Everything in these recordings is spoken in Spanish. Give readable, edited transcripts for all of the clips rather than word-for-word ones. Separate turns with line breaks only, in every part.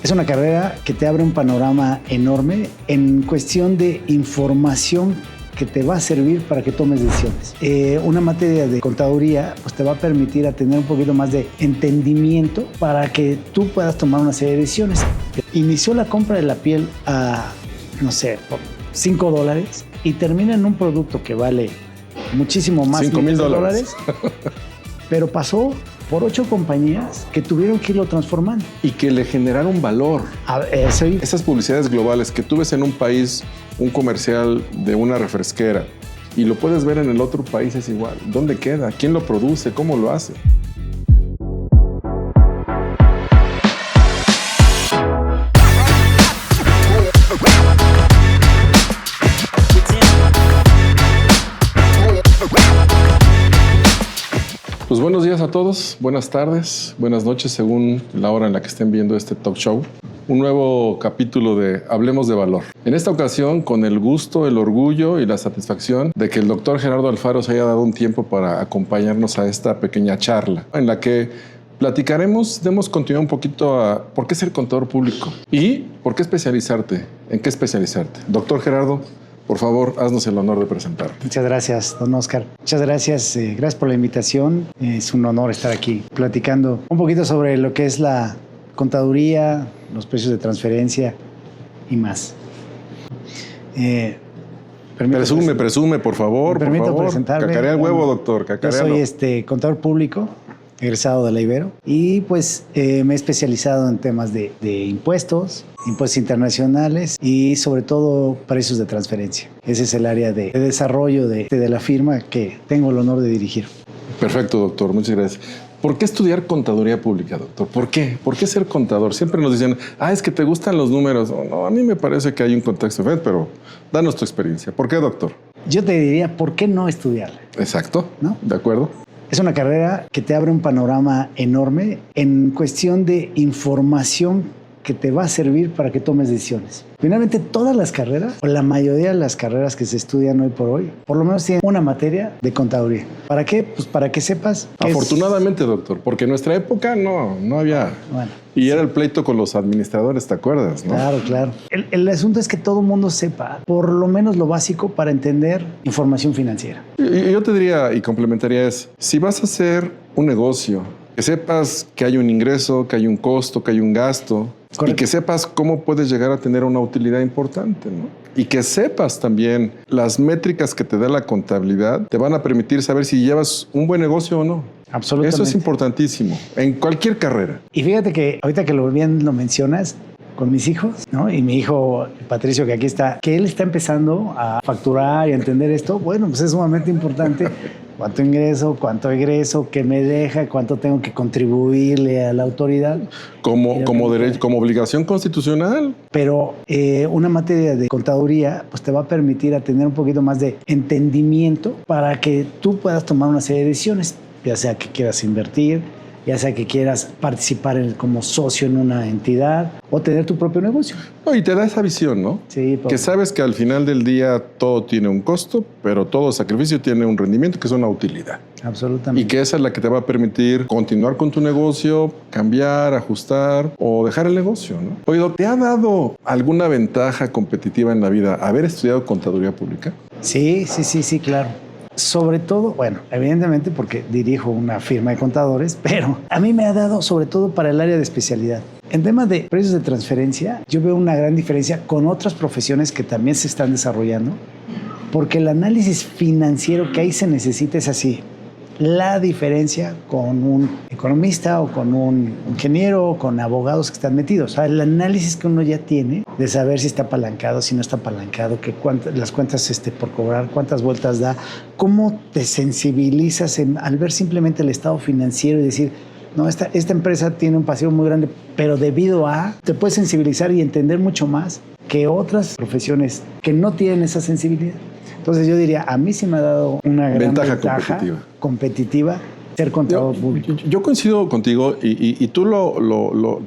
Es una carrera que te abre un panorama enorme en cuestión de información que te va a servir para que tomes decisiones. Una materia de contaduría pues te va a permitir a tener un poquito más de entendimiento para que tú puedas tomar una serie de decisiones. Inició la compra de la piel a, no sé, por $5 y termina en un producto que vale muchísimo más.
$5,000.
Pero pasó por 8 compañías que tuvieron que irlo transformando.
Y que le generaron valor. Esas publicidades globales que tú ves en un país, un comercial de una refresquera, y lo puedes ver en el otro país, es igual. ¿Dónde queda? ¿Quién lo produce? ¿Cómo lo hace? Pues buenos días a todos, buenas tardes, buenas noches según la hora en la que estén viendo este talk show. Un nuevo capítulo de Hablemos de Valor. En esta ocasión con el gusto, el orgullo y la satisfacción de que el doctor Gerardo Alfaro se haya dado un tiempo para acompañarnos a esta pequeña charla en la que platicaremos, demos continuidad un poquito a por qué ser contador público y por qué especializarte, en qué especializarte. Doctor Gerardo, por favor, haznos el honor de presentarte.
Muchas gracias, don Oscar. Muchas gracias. Gracias por la invitación. Es un honor estar aquí platicando un poquito sobre lo que es la contaduría, los precios de transferencia y más.
Presume, por favor.
Me permito presentarme.
Cacarea el huevo, doctor. Cacarealo.
Yo soy contador público, egresado de la Ibero, y pues me he especializado en temas de impuestos internacionales y sobre todo precios de transferencia. Ese es el área de desarrollo de la firma que tengo el honor de dirigir.
Perfecto, doctor. Muchas gracias. ¿Por qué estudiar contaduría pública, doctor? ¿Por qué? ¿Por qué ser contador? Siempre nos dicen, es que te gustan los números. No, a mí me parece que hay un contexto, pero danos tu experiencia. ¿Por qué, doctor?
Yo te diría, ¿por qué no estudiarla?
Exacto.
¿No?
De acuerdo.
Es una carrera que te abre un panorama enorme en cuestión de información que te va a servir para que tomes decisiones. Finalmente, todas las carreras, o la mayoría de las carreras que se estudian hoy por hoy, por lo menos tienen una materia de contaduría. ¿Para qué? Pues para que sepas...
Afortunadamente, doctor, porque en nuestra época no había...
Bueno,
y era el pleito con los administradores, ¿te acuerdas? ¿No?
Claro. El asunto es que todo el mundo sepa por lo menos lo básico para entender información financiera.
Y yo te diría y complementaría si vas a hacer un negocio, que sepas que hay un ingreso, que hay un costo, que hay un gasto. Correcto. Y que sepas cómo puedes llegar a tener una utilidad importante, ¿no? Y que sepas también las métricas que te da la contabilidad te van a permitir saber si llevas un buen negocio o no.
Absolutamente.
Eso es importantísimo en cualquier carrera.
Y fíjate que ahorita que bien lo mencionas, con mis hijos, ¿no? Y mi hijo Patricio, que aquí está, que él está empezando a facturar y a entender esto, bueno, pues es sumamente importante. ¿Cuánto ingreso? ¿Cuánto egreso? ¿Qué me deja? ¿Cuánto tengo que contribuirle a la autoridad? Como
obligación constitucional.
Pero una materia de contaduría pues te va a permitir a tener un poquito más de entendimiento para que tú puedas tomar una serie de decisiones, ya sea que quieras invertir, ya sea que quieras participar como socio en una entidad o tener tu propio negocio.
Y te da esa visión, ¿no?
Sí.
Que sabes que al final del día todo tiene un costo, pero todo sacrificio tiene un rendimiento que es una utilidad.
Absolutamente.
Y que esa es la que te va a permitir continuar con tu negocio, cambiar, ajustar o dejar el negocio, ¿no? Oye, ¿te ha dado alguna ventaja competitiva en la vida haber estudiado contaduría pública?
Sí, claro. Sobre todo, bueno, evidentemente porque dirijo una firma de contadores, pero a mí me ha dado sobre todo para el área de especialidad. En temas de precios de transferencia, yo veo una gran diferencia con otras profesiones que también se están desarrollando, porque el análisis financiero que ahí se necesita es así. La diferencia con un economista o con un ingeniero o con abogados que están metidos. O sea, el análisis que uno ya tiene de saber si está apalancado, si no está apalancado, las cuentas por cobrar, cuántas vueltas da, cómo te sensibilizas al ver simplemente el estado financiero y decir, no, esta empresa tiene un pasivo muy grande, pero debido a, te puedes sensibilizar y entender mucho más que otras profesiones que no tienen esa sensibilidad. Entonces yo diría, a mí sí me ha dado una gran ventaja competitiva ser contador público.
Yo coincido contigo y tú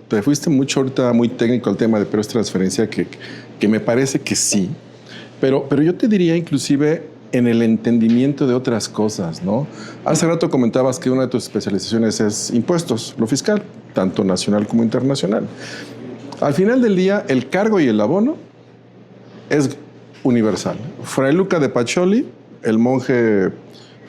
te fuiste mucho ahorita muy técnico al tema de precios de transferencia que me parece que sí, pero yo te diría inclusive en el entendimiento de otras cosas, ¿no? Hace rato comentabas que una de tus especializaciones es impuestos, lo fiscal, tanto nacional como internacional. Al final del día, el cargo y el abono es universal. Fray Luca de Pacioli, el monje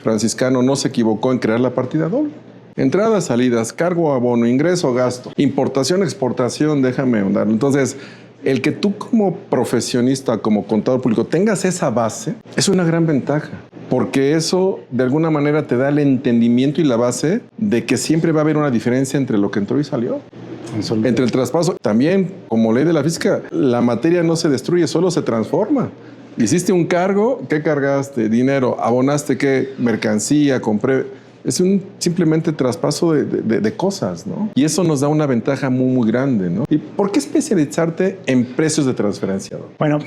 franciscano, no se equivocó en crear la partida doble. Entradas, salidas, cargo, abono, ingreso, gasto, importación, exportación, déjame ahondar. Entonces, el que tú como profesionista, como contador público, tengas esa base, es una gran ventaja. Porque eso, de alguna manera, te da el entendimiento y la base de que siempre va a haber una diferencia entre lo que entró y salió. Entre el traspaso. También, como ley de la física, la materia no se destruye, solo se transforma. Hiciste un cargo, ¿qué cargaste? Dinero. ¿Abonaste qué? Mercancía, compré. Es un simplemente traspaso de cosas, ¿no? Y eso nos da una ventaja muy, muy grande, ¿no? ¿Y por qué especializarte en precios de transferencia?
Bueno,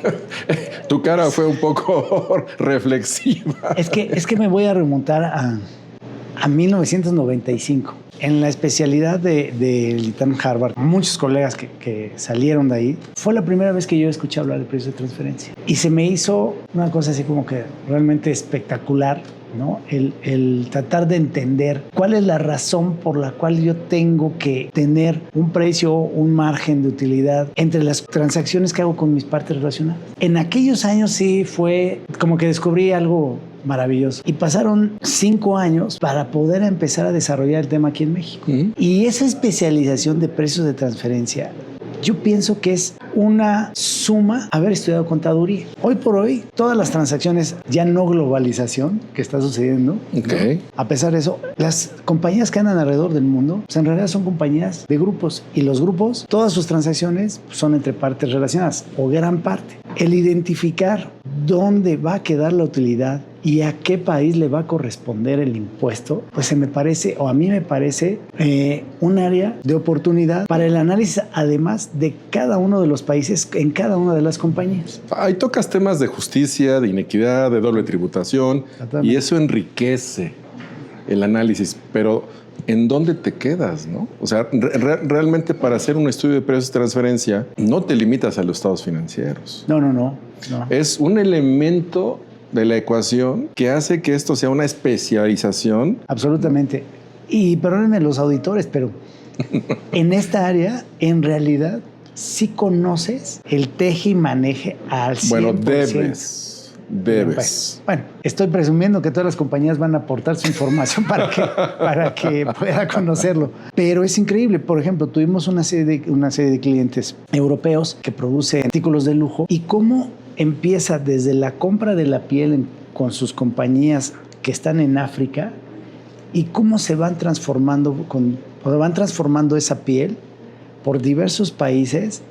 tu cara fue un poco reflexiva.
Es que me voy a remontar a 1995. En la especialidad del ITAM Harvard, muchos colegas que salieron de ahí, fue la primera vez que yo escuché hablar de precios de transferencia. Y se me hizo una cosa así como que realmente espectacular, ¿no? El tratar de entender cuál es la razón por la cual yo tengo que tener un precio, un margen de utilidad entre las transacciones que hago con mis partes relacionadas. En aquellos años sí fue como que descubrí algo maravilloso. Y pasaron 5 años para poder empezar a desarrollar el tema aquí en México. Y esa especialización de precios de transferencia, yo pienso que es una suma haber estudiado contaduría. Hoy por hoy, todas las transacciones, ya no globalización que está sucediendo,
okay,
¿no? A pesar de eso, las compañías que andan alrededor del mundo, pues en realidad son compañías de grupos. Y los grupos, todas sus transacciones son entre partes relacionadas, o gran parte. El identificar dónde va a quedar la utilidad y a qué país le va a corresponder el impuesto, pues se me parece, o a mí me parece, un área de oportunidad para el análisis, además de cada uno de los países en cada una de las compañías.
Ahí tocas temas de justicia, de inequidad, de doble tributación, y eso enriquece el análisis, pero ¿en dónde te quedas, no? O sea, realmente para hacer un estudio de precios de transferencia no te limitas a los estados financieros.
No.
Es un elemento de la ecuación que hace que esto sea una especialización.
Absolutamente. Y perdónenme los auditores, pero en esta área, en realidad, sí conoces el teje y maneje al 100%.
Bueno, debes.
Bueno, estoy presumiendo que todas las compañías van a aportar su información para que pueda conocerlo. Pero es increíble. Por ejemplo, tuvimos una serie de clientes europeos que producen artículos de lujo y cómo empieza desde la compra de la piel con sus compañías que están en África y cómo se van transformando esa piel por diversos países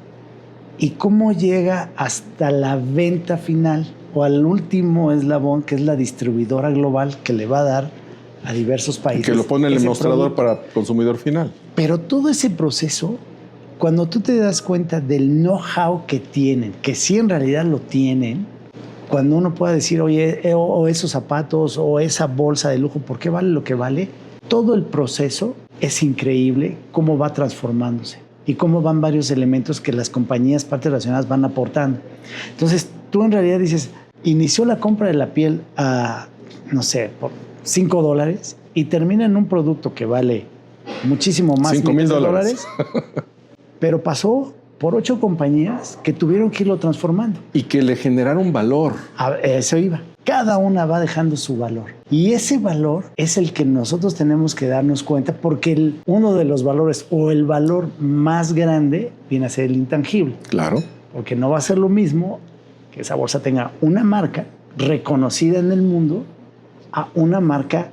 y cómo llega hasta la venta final o al último eslabón, que es la distribuidora global que le va a dar a diversos países.
Que lo pone en el mostrador para consumidor final.
Pero todo ese proceso, cuando tú te das cuenta del know-how que tienen, que sí en realidad lo tienen, cuando uno pueda decir, oye, o esos zapatos o esa bolsa de lujo, ¿por qué vale lo que vale? Todo el proceso es increíble, cómo va transformándose y cómo van varios elementos que las compañías partes relacionadas van aportando. Entonces, tú en realidad dices, inició la compra de la piel a, no sé, por $5 y termina en un producto que vale muchísimo más,
$5,000.
Pero pasó por 8 compañías que tuvieron que irlo transformando.
Y que le generaron valor.
A eso iba. Cada una va dejando su valor. Y ese valor es el que nosotros tenemos que darnos cuenta, porque uno de los valores o el valor más grande viene a ser el intangible.
Claro.
Porque no va a ser lo mismo que esa bolsa tenga una marca reconocida en el mundo a una marca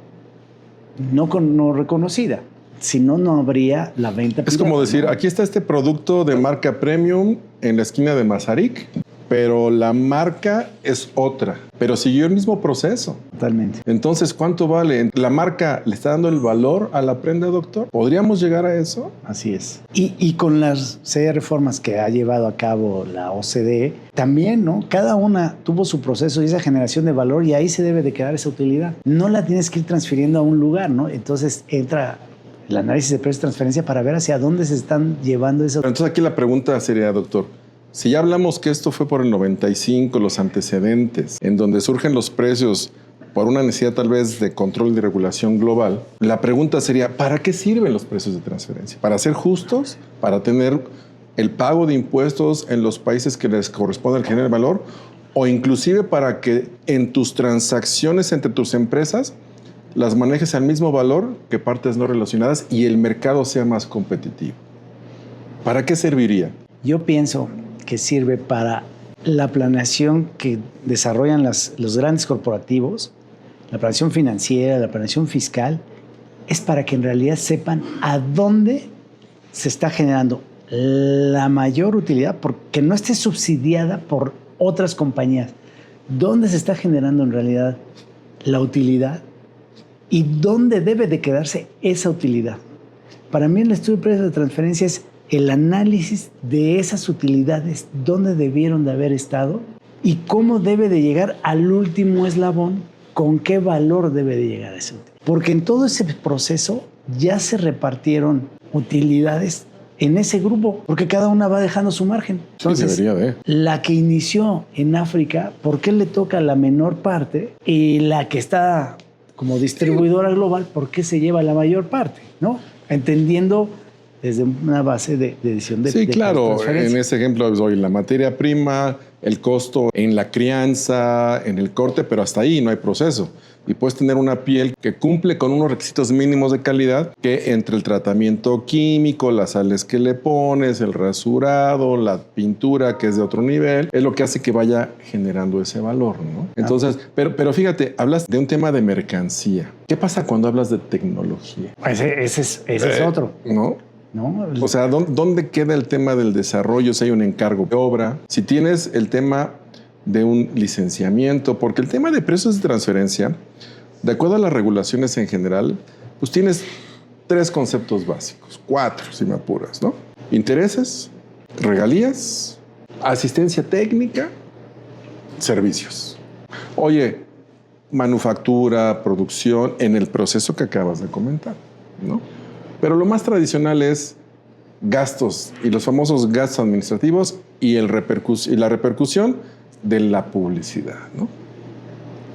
no reconocida. Si no, no habría la venta.
Es como decir, aquí está este producto de marca premium en la esquina de Mazarik, pero la marca es otra, pero siguió el mismo proceso.
Totalmente.
Entonces, ¿cuánto vale? ¿La marca le está dando el valor a la prenda, doctor? ¿Podríamos llegar a eso?
Así es. Y con las serie de reformas que ha llevado a cabo la OCDE, también, ¿no? Cada una tuvo su proceso y esa generación de valor, y ahí se debe de quedar esa utilidad. No la tienes que ir transfiriendo a un lugar, ¿no? Entonces entra el análisis de precios de transferencia para ver hacia dónde se están llevando eso.
Entonces aquí la pregunta sería, doctor, si ya hablamos que esto fue por el 95, los antecedentes, en donde surgen los precios por una necesidad tal vez de control y de regulación global, la pregunta sería, ¿para qué sirven los precios de transferencia? ¿Para ser justos? ¿Para tener el pago de impuestos en los países que les corresponde al generar valor, o inclusive para que en tus transacciones entre tus empresas las manejes al mismo valor que partes no relacionadas y el mercado sea más competitivo. ¿Para qué serviría?
Yo pienso que sirve para la planeación que desarrollan los grandes corporativos, la planeación financiera, la planeación fiscal, es para que en realidad sepan a dónde se está generando la mayor utilidad, porque no esté subsidiada por otras compañías. ¿Dónde se está generando en realidad la utilidad? ¿Y dónde debe de quedarse esa utilidad? Para mí el estudio de precios de transferencia es el análisis de esas utilidades, dónde debieron de haber estado y cómo debe de llegar al último eslabón, con qué valor debe de llegar a ese utilidad. Porque en todo ese proceso ya se repartieron utilidades en ese grupo, porque cada una va dejando su margen. Entonces,
sí, debería de.
La que inició en África, ¿por qué le toca la menor parte? Y la que está como distribuidora global, ¿por qué se lleva la mayor parte? ¿No? Entendiendo desde una base de decisión de
Sí, claro.
transferencia.
En ese ejemplo doy la materia prima, el costo en la crianza, en el corte, pero hasta ahí no hay proceso. Y puedes tener una piel que cumple con unos requisitos mínimos de calidad, que entre el tratamiento químico, las sales que le pones, el rasurado, la pintura que es de otro nivel, es lo que hace que vaya generando ese valor, ¿no? Entonces, pero fíjate, hablas de un tema de mercancía. ¿Qué pasa cuando hablas de tecnología?
Ese es otro.
¿No?
¿No?
O sea, ¿dónde queda el tema del desarrollo? Si hay un encargo de obra, si tienes el tema de un licenciamiento, porque el tema de precios de transferencia, de acuerdo a las regulaciones en general, pues tienes 3 conceptos básicos, 4 si me apuras, ¿no? Intereses, regalías, asistencia técnica, servicios. Oye, manufactura, producción, en el proceso que acabas de comentar, ¿no? Pero lo más tradicional es gastos y los famosos gastos administrativos y la repercusión de la publicidad, ¿no?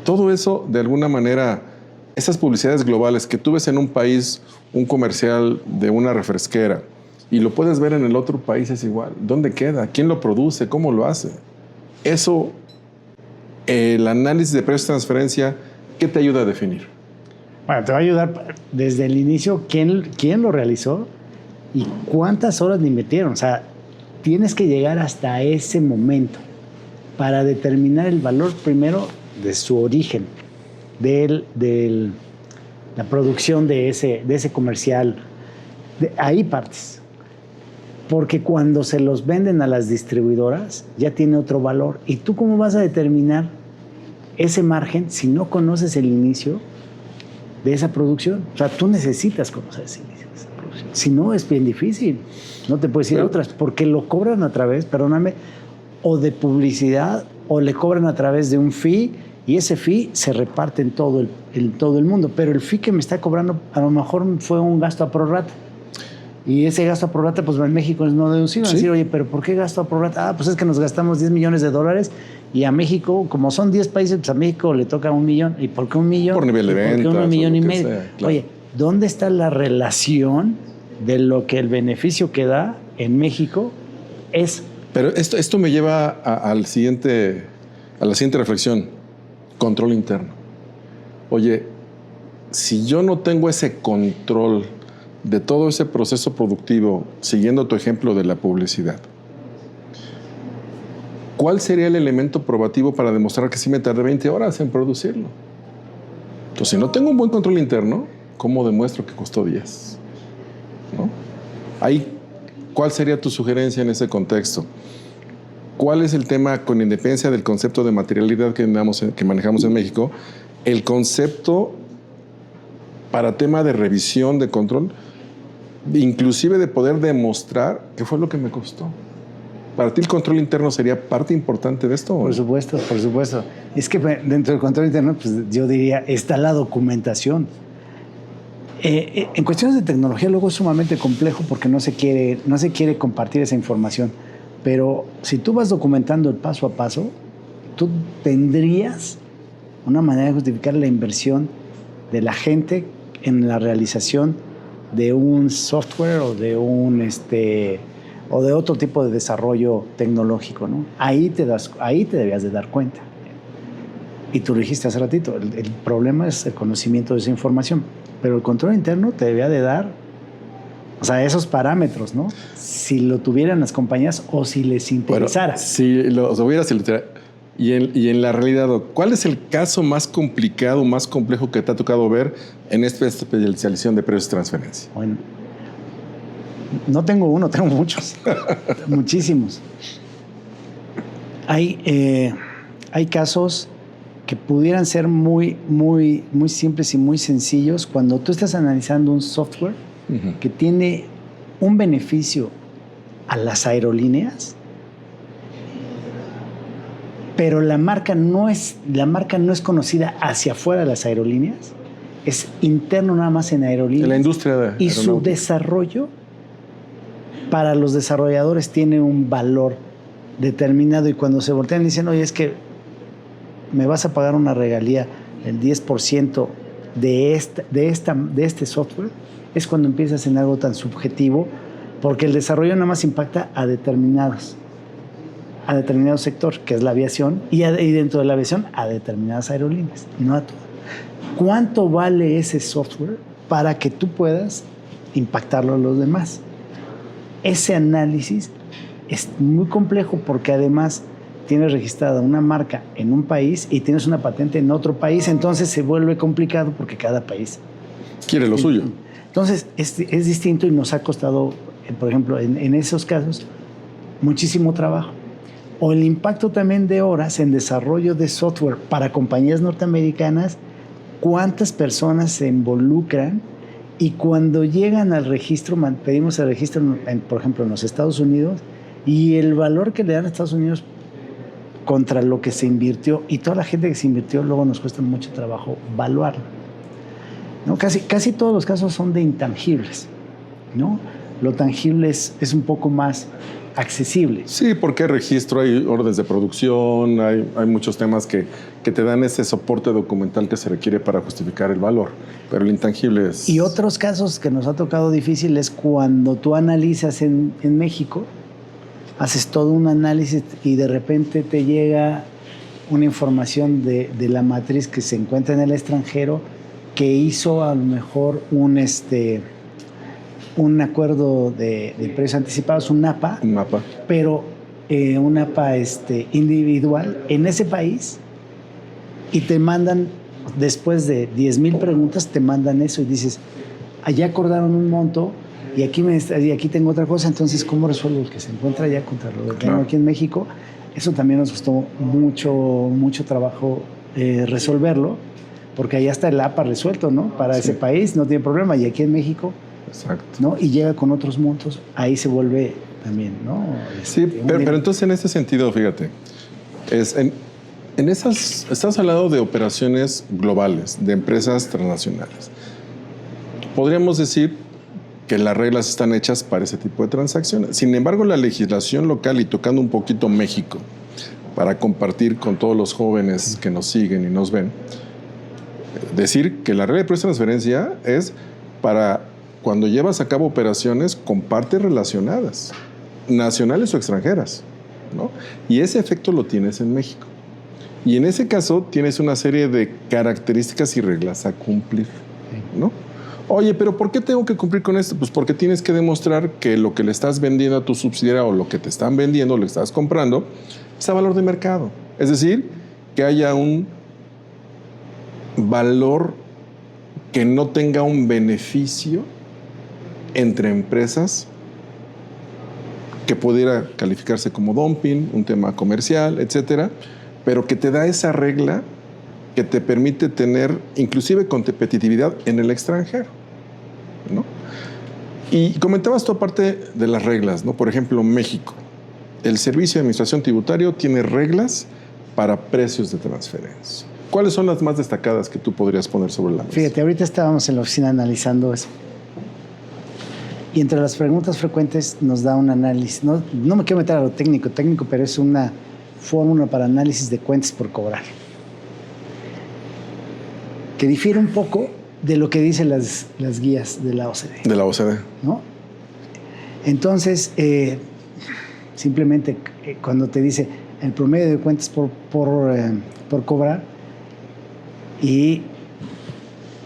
Todo eso, de alguna manera, esas publicidades globales que tú ves en un país, un comercial de una refresquera, y lo puedes ver en el otro país, es igual. ¿Dónde queda? ¿Quién lo produce? ¿Cómo lo hace? Eso, el análisis de precios de transferencia, ¿qué te ayuda a definir?
Bueno, te va a ayudar desde el inicio quién lo realizó y cuántas horas le metieron. O sea, tienes que llegar hasta ese momento para determinar el valor primero de su origen, de la producción de ese comercial. Ahí partes. Porque cuando se los venden a las distribuidoras, ya tiene otro valor. ¿Y tú cómo vas a determinar ese margen si no conoces el inicio de esa producción? O sea, tú necesitas conocer ese inicio de esa producción. Si no, es bien difícil. No te puedes ir a otras, porque lo cobran a través, perdóname, o de publicidad, o le cobran a través de un fee, y ese fee se reparte en todo el mundo. Pero el fee que me está cobrando, a lo mejor fue un gasto a prorrata. Y ese gasto a prorrata, pues en México es no deducible. ¿Sí? Decir, oye, ¿pero por qué gasto a prorrata? Ah, pues es que nos gastamos $10 millones y a México, como son 10 países, pues a México le toca $1 millón. ¿Y por qué $1 millón?
Por nivel de ventas.
¿Por qué $1,5 millones?
Sea, claro.
Oye, ¿dónde está la relación de lo que el beneficio que da en México es?
Pero esto me lleva a la siguiente reflexión. Control interno. Oye, si yo no tengo ese control de todo ese proceso productivo, siguiendo tu ejemplo de la publicidad, ¿cuál sería el elemento probativo para demostrar que sí me tardé 20 horas en producirlo? Entonces, si no tengo un buen control interno, ¿cómo demuestro que costó 10? ¿No? Ahí, ¿cuál sería tu sugerencia en ese contexto? ¿Cuál es el tema, con independencia del concepto de materialidad que manejamos en México, el concepto para tema de revisión, de control, inclusive de poder demostrar qué fue lo que me costó? ¿Para ti el control interno sería parte importante de esto?
Por supuesto, por supuesto. Es que dentro del control interno, pues yo diría, está la documentación. En cuestiones de tecnología luego es sumamente complejo porque no se quiere compartir esa información. Pero si tú vas documentando el paso a paso, tú tendrías una manera de justificar la inversión de la gente en la realización de un software o de o de otro tipo de desarrollo tecnológico, ¿no? Ahí te debías de dar cuenta. Y tú lo dijiste hace ratito, el problema es el conocimiento de esa información, pero el control interno te debía de dar, o sea, esos parámetros, ¿no? Si lo tuvieran las compañías o si les interesara.
Bueno, si lo hubiera, si lo tuviera. Y en la realidad, ¿cuál es el caso más complicado, más complejo que te ha tocado ver en esta especialización de precios de transferencia?
Bueno, no tengo uno, tengo muchos, muchísimos. Hay casos que pudieran ser muy simples y muy sencillos cuando tú estás analizando un software que tiene un beneficio a las aerolíneas, pero la marca no es conocida hacia afuera de las aerolíneas, es interno nada más en aerolíneas.
En la industria de
y su desarrollo para los desarrolladores tiene un valor determinado, y cuando se voltean y dicen, oye, es que me vas a pagar una regalía del 10% de este software, es cuando empiezas en algo tan subjetivo, porque el desarrollo nada más impacta a determinado sector, que es la aviación, y dentro de la aviación a determinadas aerolíneas, no a todas. ¿Cuánto vale ese software para que tú puedas impactarlo a los demás? Ese análisis es muy complejo porque además tienes registrada una marca en un país y tienes una patente en otro país, entonces se vuelve complicado porque cada país
quiere lo suyo.
Entonces es distinto y nos ha costado, por ejemplo, en esos casos, muchísimo trabajo. O el impacto también de horas en desarrollo de software para compañías norteamericanas, cuántas personas se involucran, y cuando llegan al registro, pedimos el registro, por ejemplo, en los Estados Unidos, y el valor que le dan a Estados Unidos contra lo que se invirtió, y toda la gente que se invirtió, luego nos cuesta mucho trabajo evaluarlo, ¿no? Casi todos los casos son de intangibles, ¿no? Lo tangible es un poco más accesible.
Sí, porque hay registro, hay órdenes de producción, hay muchos temas que te dan ese soporte documental que se requiere para justificar el valor, pero el intangible es...
Y otros casos que nos ha tocado difícil es cuando tú analizas en México, haces todo un análisis y de repente te llega una información de la matriz que se encuentra en el extranjero, que hizo a lo mejor un acuerdo de precios anticipados, un APA, pero un APA individual en ese país, y te mandan, después de 10,000 preguntas, te mandan eso y dices, allá acordaron un monto y aquí tengo otra cosa, entonces ¿cómo resuelvo el que se encuentra allá contra lo que tengo aquí en México? Eso también nos costó mucho trabajo resolverlo, porque allá está el APA resuelto, ¿no? Para ese país no tiene problema, y aquí en México...
Exacto.
¿no? Y llega con otros montos, ahí se vuelve también, ¿no?
Sí, pero entonces en ese sentido, fíjate, estás hablando de operaciones globales, de empresas transnacionales. Podríamos decir que las reglas están hechas para ese tipo de transacciones. Sin embargo, la legislación local, y tocando un poquito México, para compartir con todos los jóvenes que nos siguen y nos ven, decir que la regla de precio de transferencia es para cuando llevas a cabo operaciones con partes relacionadas, nacionales o extranjeras, ¿no? Y ese efecto lo tienes en México. Y en ese caso tienes una serie de características y reglas a cumplir, ¿no? Oye, pero ¿por qué tengo que cumplir con esto? Pues porque tienes que demostrar que lo que le estás vendiendo a tu subsidiaria o lo que te están vendiendo, lo estás comprando, es a valor de mercado. Es decir, que haya un valor que no tenga un beneficio entre empresas que pudiera calificarse como dumping, un tema comercial, etcétera, pero que te da esa regla que te permite tener inclusive competitividad en el extranjero, ¿no? Y comentabas tú aparte de las reglas, ¿no? Por ejemplo, México, el Servicio de Administración Tributario tiene reglas para precios de transferencia. ¿Cuáles son las más destacadas que tú podrías poner sobre la mesa?
Fíjate, ahorita estábamos en la oficina analizando eso. Y entre las preguntas frecuentes nos da un análisis. No me quiero meter a lo técnico, pero es una fórmula para análisis de cuentas por cobrar, que difiere un poco de lo que dicen las guías de la OCDE.
De la OCDE.
¿No? Entonces, Simplemente cuando te dice el promedio de cuentas por cobrar y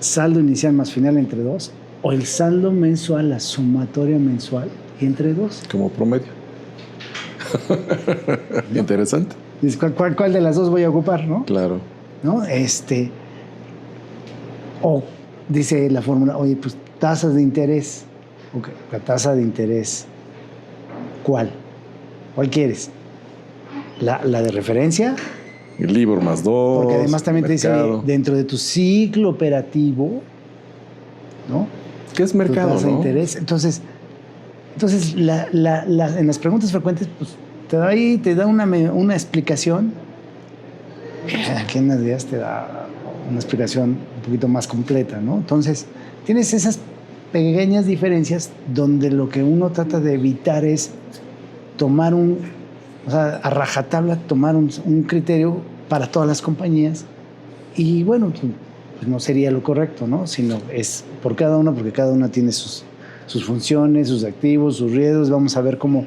saldo inicial más final entre 2, o el saldo mensual, la sumatoria mensual entre 2.
Como promedio. Interesante.
Dices, ¿cuál de las dos voy a ocupar, no?
Claro.
¿No? O dice la fórmula, oye, pues tasas de interés. Okay, la tasa de interés, ¿cuál? ¿Cuál quieres? ¿La de referencia?
El LIBOR más 2.
Porque además también te dice, oye, dentro de tu ciclo operativo, ¿no?
¿Qué es mercado,
tasa de
no?
interés. Entonces en las preguntas frecuentes, pues te da una explicación. Aquí en unas días te da una explicación un poquito más completa, ¿no? Entonces, tienes esas pequeñas diferencias donde lo que uno trata de evitar es tomar a rajatabla, tomar un criterio para todas las compañías y bueno, pues no sería lo correcto, ¿no? Sino es por cada una, porque cada una tiene sus funciones, sus activos, sus riesgos. Vamos a ver cómo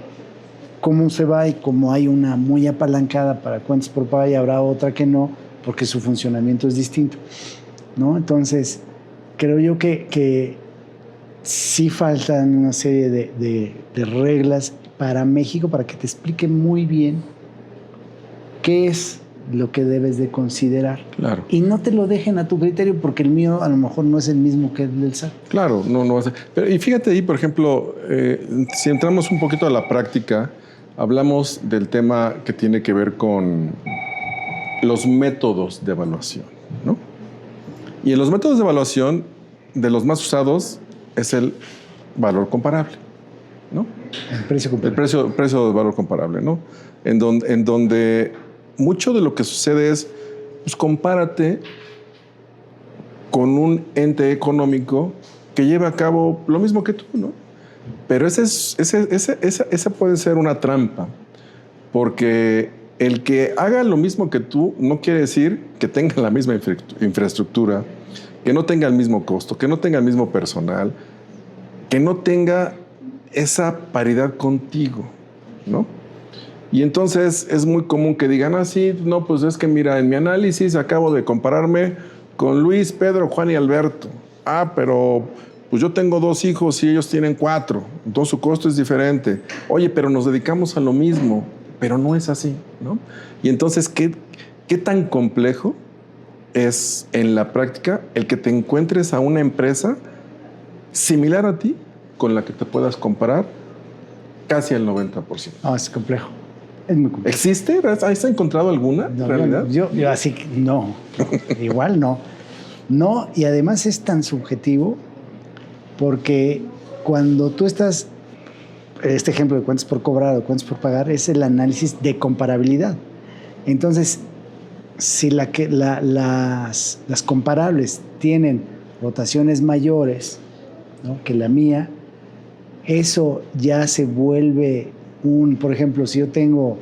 se va, y como hay una muy apalancada para cuentas por pagar y habrá otra que no, porque su funcionamiento es distinto, ¿no? Entonces, creo yo que sí faltan una serie de reglas para México para que te explique muy bien qué es lo que debes de considerar.
Claro.
Y no te lo dejen a tu criterio, porque el mío a lo mejor no es el mismo que el del SAT.
Claro, no va a ser. Pero, y fíjate ahí, por ejemplo, si entramos un poquito a la práctica, hablamos del tema que tiene que ver con los métodos de evaluación, ¿no? Y en los métodos de evaluación, de los más usados, es el valor comparable, ¿no?
El precio comparable.
El precio de valor comparable, ¿no? En donde mucho de lo que sucede es, pues compárate con un ente económico que lleva a cabo lo mismo que tú, ¿no? Pero esa puede ser una trampa, porque el que haga lo mismo que tú no quiere decir que tenga la misma infraestructura, que no tenga el mismo costo, que no tenga el mismo personal, que no tenga esa paridad contigo, ¿no? Y entonces es muy común que digan, sí, no, pues es que mira, en mi análisis acabo de compararme con Luis, Pedro, Juan y Alberto. Pero pues yo tengo 2 hijos y ellos tienen 4, entonces su costo es diferente. Oye, pero nos dedicamos a lo mismo, pero no es así, ¿no? Y entonces, ¿qué tan complejo es en la práctica el que te encuentres a una empresa similar a ti con la que te puedas comparar casi al 90%?
No, es complejo. Es muy complejo.
¿Existe? ¿Has encontrado alguna realidad?
Yo así que no. Igual no. No, y además es tan subjetivo, porque cuando tú estás, este ejemplo de cuentas por cobrar o cuentas por pagar, es el análisis de comparabilidad. Entonces, si las comparables tienen rotaciones mayores, ¿no?, que la mía, eso ya se vuelve por ejemplo, si yo tengo,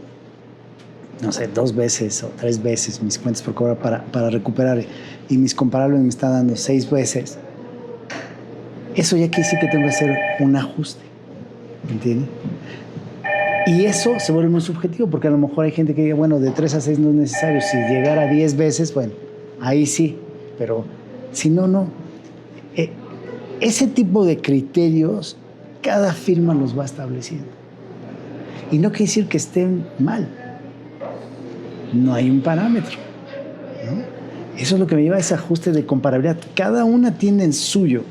no sé, 2 veces o 3 veces mis cuentas por cobrar para recuperar, y mis comparables me están dando 6 veces, eso ya quiere decir que tengo que hacer un ajuste, ¿entiendes? Y eso se vuelve muy subjetivo, porque a lo mejor hay gente que diga, bueno, de 3 a 6 no es necesario. Si llegara a 10 veces, bueno, ahí sí, pero si no, no. Ese tipo de criterios, cada firma los va estableciendo. Y no quiere decir que estén mal. No hay un parámetro, ¿no? Eso es lo que me lleva a ese ajuste de comparabilidad. Cada una tiene el suyo.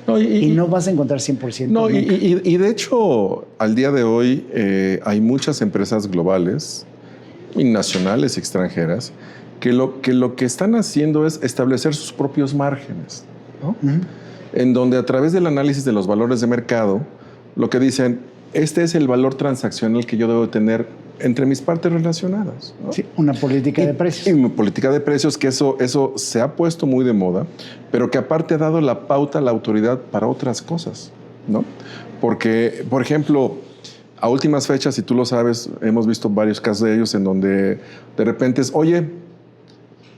No, y no vas a encontrar 100%.
No, y de hecho, al día de hoy hay muchas empresas globales, y nacionales y extranjeras, que lo que están haciendo es establecer sus propios márgenes, ¿no? Uh-huh. En donde a través del análisis de los valores de mercado, lo que dicen, este es el valor transaccional que yo debo tener entre mis partes relacionadas, ¿no? Sí,
una política de precios.
Y una política de precios, que eso se ha puesto muy de moda, pero que aparte ha dado la pauta a la autoridad para otras cosas, ¿no? Porque, por ejemplo, a últimas fechas, y tú lo sabes, hemos visto varios casos de ellos en donde de repente es, oye,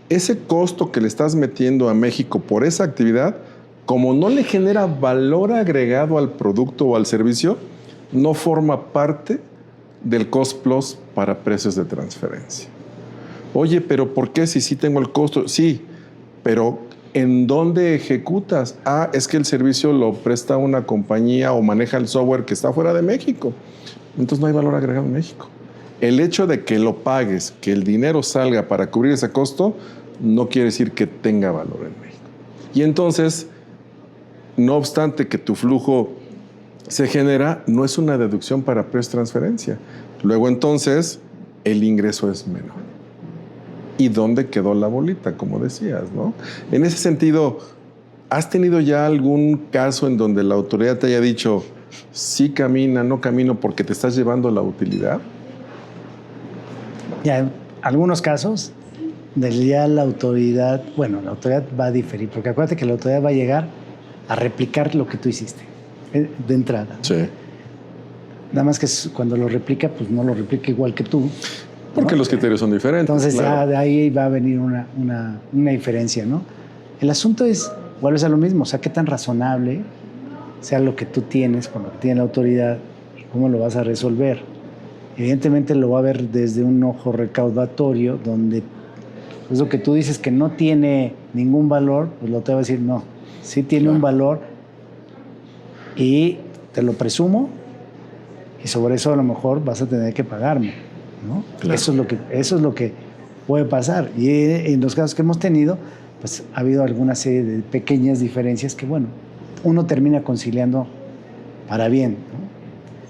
ese costo que le estás metiendo a México por esa actividad, como no le genera valor agregado al producto o al servicio, no forma parte del cost plus para precios de transferencia. Oye, pero ¿por qué si sí tengo el costo? Sí, pero ¿en dónde ejecutas? Ah, es que el servicio lo presta una compañía o maneja el software que está fuera de México. Entonces no hay valor agregado en México. El hecho de que lo pagues, que el dinero salga para cubrir ese costo, no quiere decir que tenga valor en México. Y entonces, no obstante que tu flujo se genera, no es una deducción para precios de transferencia. Luego entonces, el ingreso es menor. ¿Y dónde quedó la bolita? Como decías, ¿no? En ese sentido, ¿has tenido ya algún caso en donde la autoridad te haya dicho sí camina, no camino porque te estás llevando la utilidad?
Ya en algunos casos, ya la autoridad va a diferir, porque acuérdate que la autoridad va a llegar a replicar lo que tú hiciste de entrada.
Sí.
Nada más que cuando lo replica, pues no lo replica igual que tú.
Porque
¿no?
los criterios son diferentes.
Entonces
claro.
ya de ahí va a venir una diferencia, ¿no? El asunto es, vuelves a lo mismo, o sea, qué tan razonable sea lo que tú tienes con lo que tiene la autoridad y cómo lo vas a resolver. Evidentemente lo va a ver desde un ojo recaudatorio, donde pues, lo que tú dices que no tiene ningún valor, pues lo te va a decir, no, sí tiene un valor y te lo presumo y sobre eso a lo mejor vas a tener que pagarme, ¿no? Claro. Eso es lo que puede pasar. Y en los casos que hemos tenido, pues ha habido alguna serie de pequeñas diferencias que, bueno, uno termina conciliando para bien, ¿no?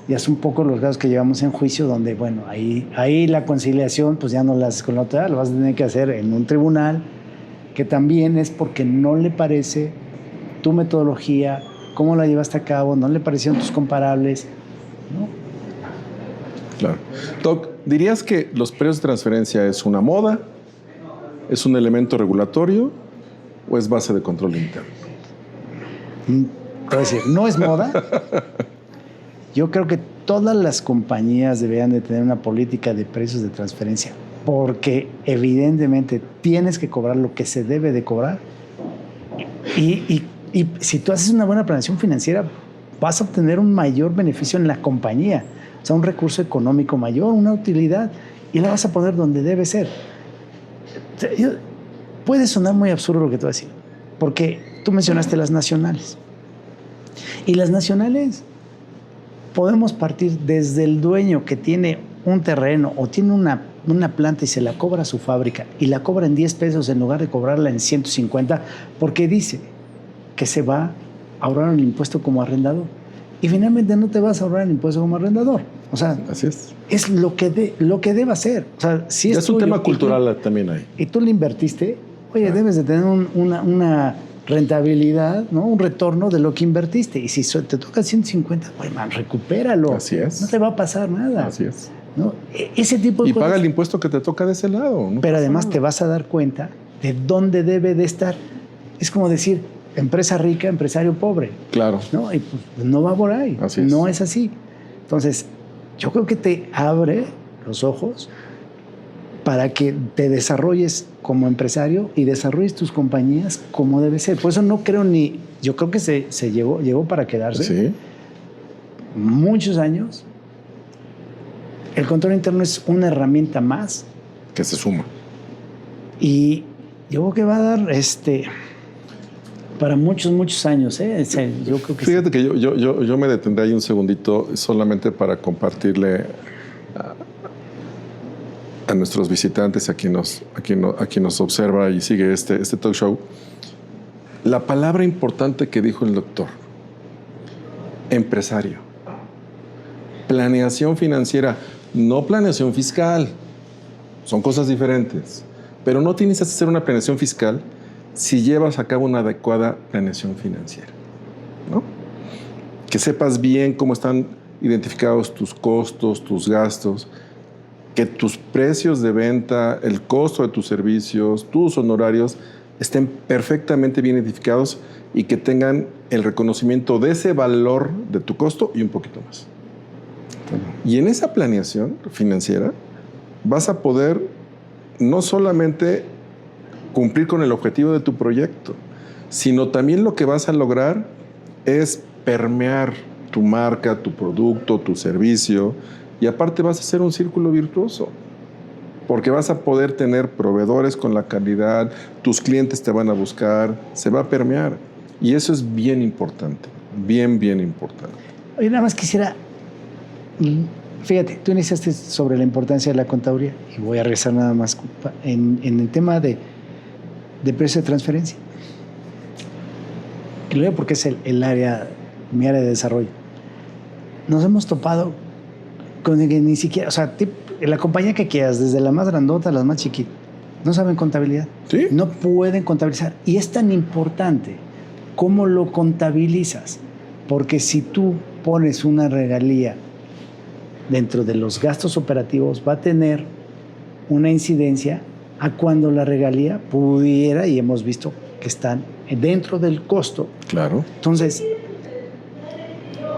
Y es un poco los casos que llevamos en juicio donde, bueno, ahí la conciliación pues ya no la haces con la autoridad, lo vas a tener que hacer en un tribunal, que también es porque no le parece tu metodología, cómo la llevaste a cabo, no le parecieron tus comparables, ¿no?
Claro. Doc, ¿dirías que los precios de transferencia es una moda, es un elemento regulatorio o es base de control interno?
Te voy a decir, no es moda. Yo creo que todas las compañías deberían de tener una política de precios de transferencia, porque evidentemente tienes que cobrar lo que se debe de cobrar. Y si tú haces una buena planeación financiera, vas a obtener un mayor beneficio en la compañía. O sea, un recurso económico mayor, una utilidad, y la vas a poner donde debe ser. Puede sonar muy absurdo lo que te voy a decir, porque tú mencionaste las nacionales. Y las nacionales podemos partir desde el dueño que tiene un terreno o tiene una planta y se la cobra a su fábrica y la cobra en 10 pesos en lugar de cobrarla en 150 porque dice que se va a ahorrar el impuesto como arrendador. Y finalmente no te vas a ahorrar el impuesto como arrendador. O sea,
así es.
Es lo que debe hacer. O sea, si
es un tema cultural también ahí.
Y tú le invertiste, oye, debes de tener una rentabilidad, ¿no? Un retorno de lo que invertiste. Y si te toca 150, pues man, recupéralo.
Así es.
No te va a pasar nada.
Así es.
¿No? Ese tipo de cosas.
Y paga el impuesto que te toca de ese lado. No
pero además te vas a dar cuenta de dónde debe de estar. Es como decir, empresa rica, empresario pobre.
Claro.
¿No? Y pues no va por ahí.
Así es.
No es así. Entonces, yo creo que te abre los ojos para que te desarrolles como empresario y desarrolles tus compañías como debe ser. Por eso no creo yo creo que se llegó para quedarse.
Sí.
Muchos años. El control interno es una herramienta más.
Que se suma.
Y yo creo que va a dar para muchos años. Yo creo que
fíjate que yo me detendré ahí un segundito solamente para compartirle a nuestros visitantes, a quien nos observa y sigue este talk show, la palabra importante que dijo el doctor: empresario. Planeación financiera, no planeación fiscal. Son cosas diferentes. Pero no tienes que hacer una planeación fiscal si llevas a cabo una adecuada planeación financiera, ¿no? Que sepas bien cómo están identificados tus costos, tus gastos, que tus precios de venta, el costo de tus servicios, tus honorarios estén perfectamente bien identificados y que tengan el reconocimiento de ese valor de tu costo y un poquito más. Y en esa planeación financiera vas a poder no solamente cumplir con el objetivo de tu proyecto, sino también lo que vas a lograr es permear tu marca, tu producto, tu servicio Y aparte vas a hacer un círculo virtuoso, porque vas a poder tener proveedores con la calidad, tus clientes te van a buscar, se va a permear. Y eso es bien importante, bien, bien importante.
Oye, nada más quisiera, fíjate, tú iniciaste sobre la importancia de la contaduría y voy a regresar nada más en el tema de precio de transferencia. Y lo digo porque es mi área de desarrollo. Nos hemos topado con que ni siquiera, o sea, la compañía que quieras, desde la más grandota a las más chiquitas, no saben contabilidad.
¿Sí?
No pueden contabilizar. Y es tan importante cómo lo contabilizas, porque si tú pones una regalía dentro de los gastos operativos, va a tener una incidencia a cuando la regalía pudiera, y hemos visto que están dentro del costo.
Claro.
Entonces,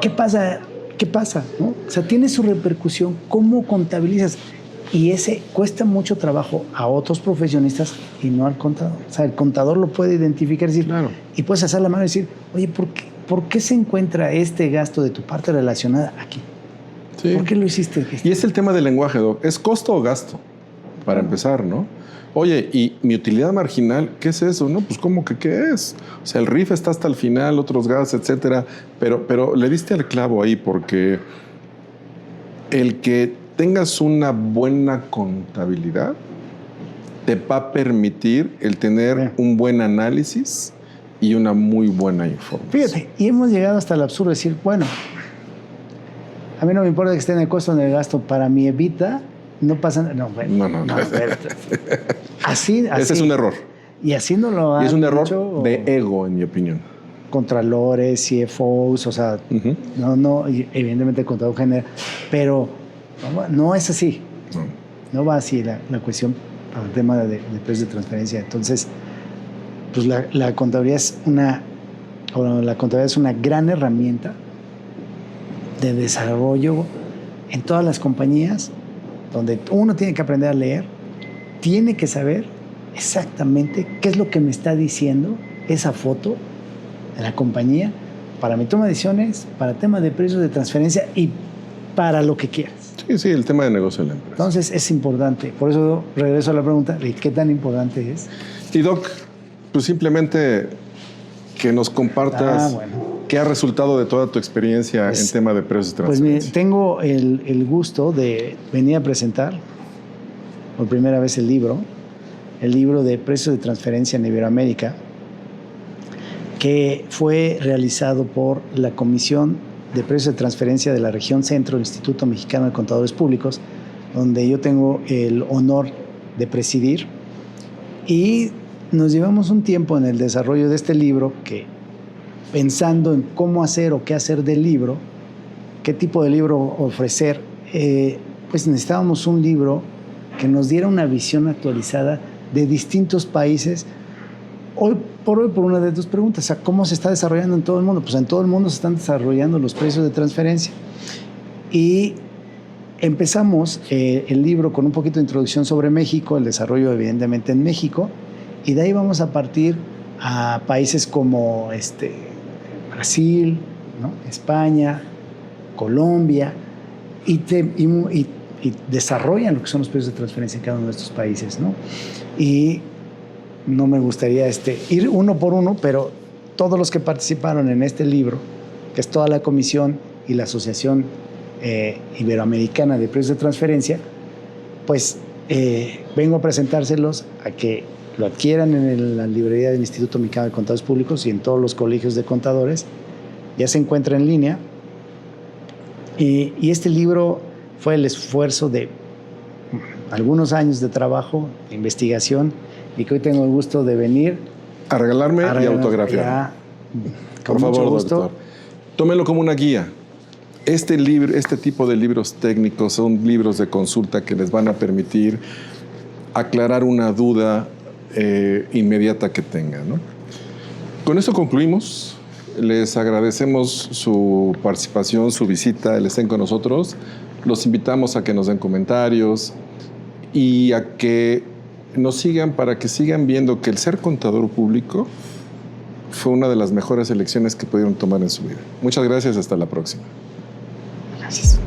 ¿qué pasa? ¿No? O sea, tiene su repercusión cómo contabilizas. Y ese cuesta mucho trabajo a otros profesionistas y no al contador. O sea, el contador lo puede identificar y decir,
Claro.
y puedes hacer la mano y decir, oye, ¿por qué se encuentra este gasto de tu parte relacionada aquí?
Sí.
¿Por qué lo hiciste?
Y es el tema del lenguaje, Doc. ¿Es costo o gasto? Para empezar, ¿no? Oye, ¿y mi utilidad marginal qué es eso? No, pues ¿cómo que qué es? O sea, el RIF está hasta el final, otros gastos, etcétera. Pero le diste al clavo ahí, porque el que tengas una buena contabilidad te va a permitir el tener un buen análisis y una muy buena información.
Fíjate, y hemos llegado hasta el absurdo de decir, bueno, a mí no me importa que esté en el costo o en el gasto, para mi evita no pasa nada. No, bueno,
No.
Así.
Ese es un error.
Y así no lo han
Y es un error
dicho
de ego, en mi opinión.
contralores, CFOs, o sea, no, evidentemente el contador general, pero no es así. No va así la cuestión para el tema de precios de transferencia. Entonces, pues la contabilidad es una gran herramienta de desarrollo en todas las compañías, donde uno tiene que aprender a leer, tiene que saber exactamente qué es lo que me está diciendo esa foto de la compañía para mi toma de decisiones, para temas de precios de transferencia y para lo que quieras.
Sí, el tema de negocio de la empresa.
Entonces es importante. Por eso regreso a la pregunta de qué tan importante es.
Y Doc, pues simplemente que nos compartas qué ha resultado de toda tu experiencia en tema de precios de transferencia.
Pues tengo el gusto de venir a presentar por primera vez el libro de precios de transferencia en Iberoamérica, que fue realizado por la Comisión de Precios de Transferencia de la Región Centro del Instituto Mexicano de Contadores Públicos, donde yo tengo el honor de presidir. Y nos llevamos un tiempo en el desarrollo de este libro, que pensando en cómo hacer o qué hacer del libro, qué tipo de libro ofrecer, pues necesitábamos un libro que nos diera una visión actualizada de distintos países. Hoy por una de tus preguntas, o sea, ¿cómo se está desarrollando en todo el mundo? Pues en todo el mundo se están desarrollando los precios de transferencia. Y empezamos el libro con un poquito de introducción sobre México, el desarrollo evidentemente en México, y de ahí vamos a partir a países como Brasil, ¿no? España, Colombia, y desarrollan lo que son los precios de transferencia en cada uno de estos países, ¿no? Y no me gustaría ir uno por uno, pero todos los que participaron en este libro, que es toda la comisión y la Asociación Iberoamericana de Precios de Transferencia, pues vengo a presentárselos a que lo adquieran en la librería del Instituto Mexicano de Contadores Públicos y en todos los colegios de contadores. Ya se encuentra en línea. Y este libro fue el esfuerzo de algunos años de trabajo, de investigación, y que hoy tengo el gusto de venir
a regalarme y autografiar. Por favor, doctor. Tómelo como una guía. Este tipo de libros técnicos son libros de consulta que les van a permitir aclarar una duda inmediata que tengan, ¿no? Con eso concluimos. Les agradecemos su participación, su visita, el estén con nosotros. Los invitamos a que nos den comentarios y a que nos sigan para que sigan viendo que el ser contador público fue una de las mejores elecciones que pudieron tomar en su vida. Muchas gracias, hasta la próxima.
Gracias.